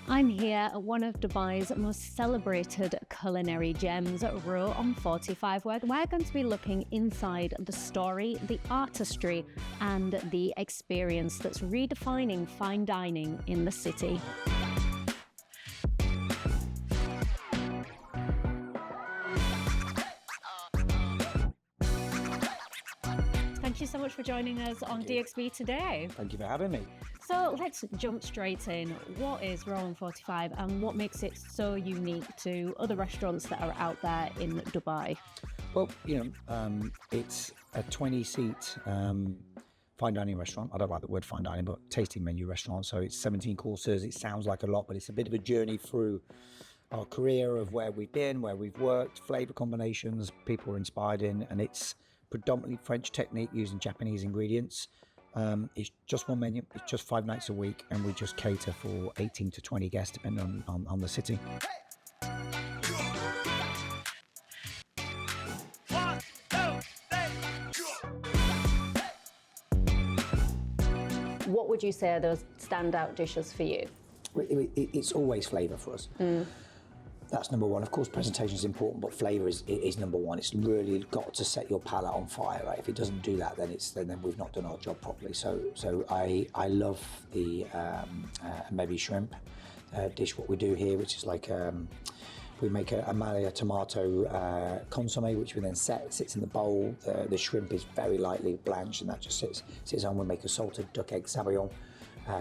I'm here at one of Dubai's most celebrated culinary gems, Row on 45, where we're going to be looking inside the story, the artistry, and the experience that's redefining fine dining in the city. Thank you so much for joining us on DXB today. Thank you for having me. So let's jump straight in. What is Row on 45 and what makes it so unique to other restaurants that are out there in Dubai? Well, it's a 20-seat fine dining restaurant. I don't like the word fine dining, but tasting menu restaurant. So it's 17 courses. It sounds like a lot, but it's a bit of a journey through our career of where we've been, where we've worked, flavor combinations people are inspired in, and it's predominantly French technique using Japanese ingredients. It's just one menu, it's just 5 nights a week, and we just cater for 18 to 20 guests depending on the city. What would you say are those standout dishes for you? It's always flavour for us. That's number one. Of course, presentation is important, but flavour is number one. It's really got to set your palate on fire, right? If it doesn't do that, then we've not done our job properly. So I love the maybe shrimp dish. What we do here, which is like we make a Malia tomato consomme, which we then sits in the bowl. The shrimp is very lightly blanched, and that just sits on. We make a salted duck egg sabayon,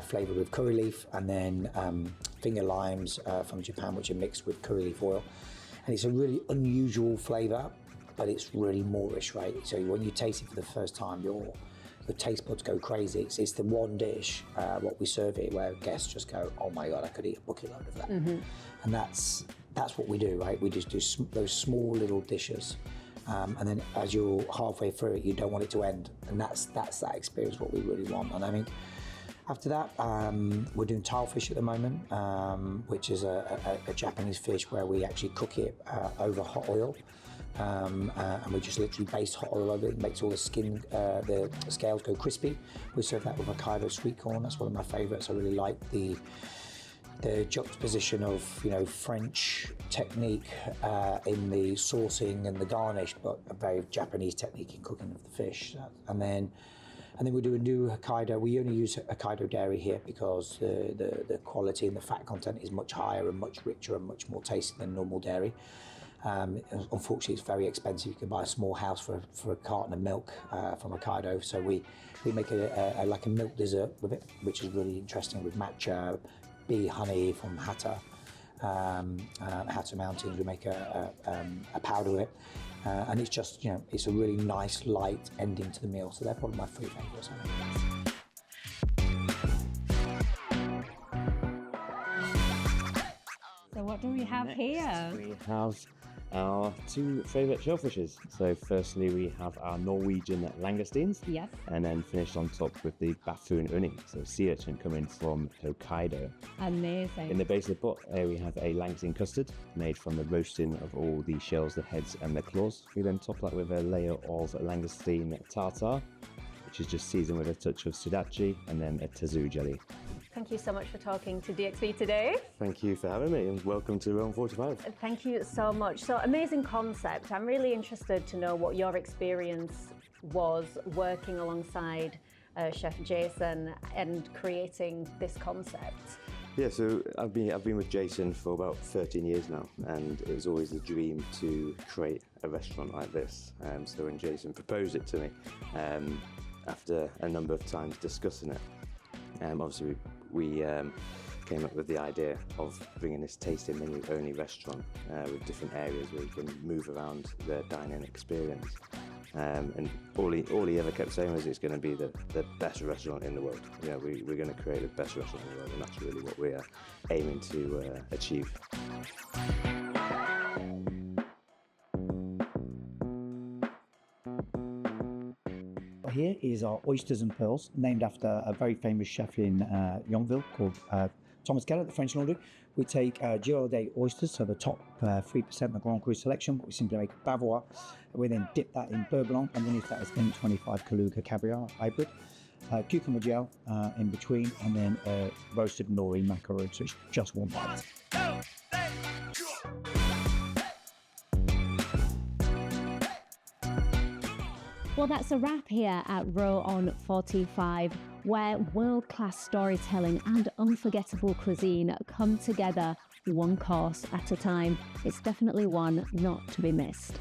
flavoured with curry leaf, and then finger limes from Japan, which are mixed with curry leaf oil. And it's a really unusual flavour, but it's really Moorish, right? So when you taste it for the first time, your taste buds go crazy. It's the one dish, what we serve here, where guests just go, oh my God, I could eat a bucket load of that. And that's what we do, right? We just do those small little dishes. And then as you're halfway through it, you don't want it to end. And that's that experience, what we really want. And I mean, after that, we're doing Shellfish at the moment, which is a Japanese fish where we actually cook it over hot oil. And we just literally baste hot oil over it. It makes all the skin, the scales go crispy. We serve that with Hokkaido sweet corn. That's one of my favourites. I really like the juxtaposition of French technique in the saucing and the garnish, but a very Japanese technique in cooking of the fish. And then we do a new Hokkaido. We only use Hokkaido dairy here because the quality and the fat content is much higher and much richer and much more tasty than normal dairy. Unfortunately, it's very expensive. You can buy a small house for a carton of milk from Hokkaido. So we make like a milk dessert with it, which is really interesting with matcha, bee honey from Hatta Mountains. We make a powder with it. And it's just, it's a really nice, light ending to the meal. So they're probably my 3 favourites. So what do we have here? We have our 2 favourite shellfishes. So firstly, we have our Norwegian langoustines. Yes. And then finished on top with the baffoon uni, so sea urchin coming from Hokkaido. Amazing. In the base of the pot, we have a langoustine custard made from the roasting of all the shells, the heads and the claws. We then top that with a layer of langoustine tartare, which is just seasoned with a touch of sudachi and then a tazu jelly. Thank you so much for talking to DXB today. Thank you for having me, and welcome to Row on 45. Thank you so much. So amazing concept. I'm really interested to know what your experience was working alongside Chef Jason and creating this concept. Yeah, so I've been with Jason for about 13 years now, and it was always a dream to create a restaurant like this. So when Jason proposed it to me, after a number of times discussing it, obviously we came up with the idea of bringing this tasting menu only restaurant with different areas where you can move around the dining experience. And all he ever kept saying was it's going to be the best restaurant in the world. We're going to create the best restaurant in the world, and that's really what we are aiming to achieve. Here is our oysters and pearls, named after a very famous chef in Yonville called Thomas Keller, the French Laundry. We take Girodet oysters, so the top 3% of the Grand Cru selection, but we simply make a Bavarois. We then dip that in beurre blanc. Underneath that is N25 Kaluga caviar hybrid. cucumber gel in between, and then roasted nori macaroon, so it's just one bite. Well, that's a wrap here at Row on 45, where world-class storytelling and unforgettable cuisine come together one course at a time. It's definitely one not to be missed.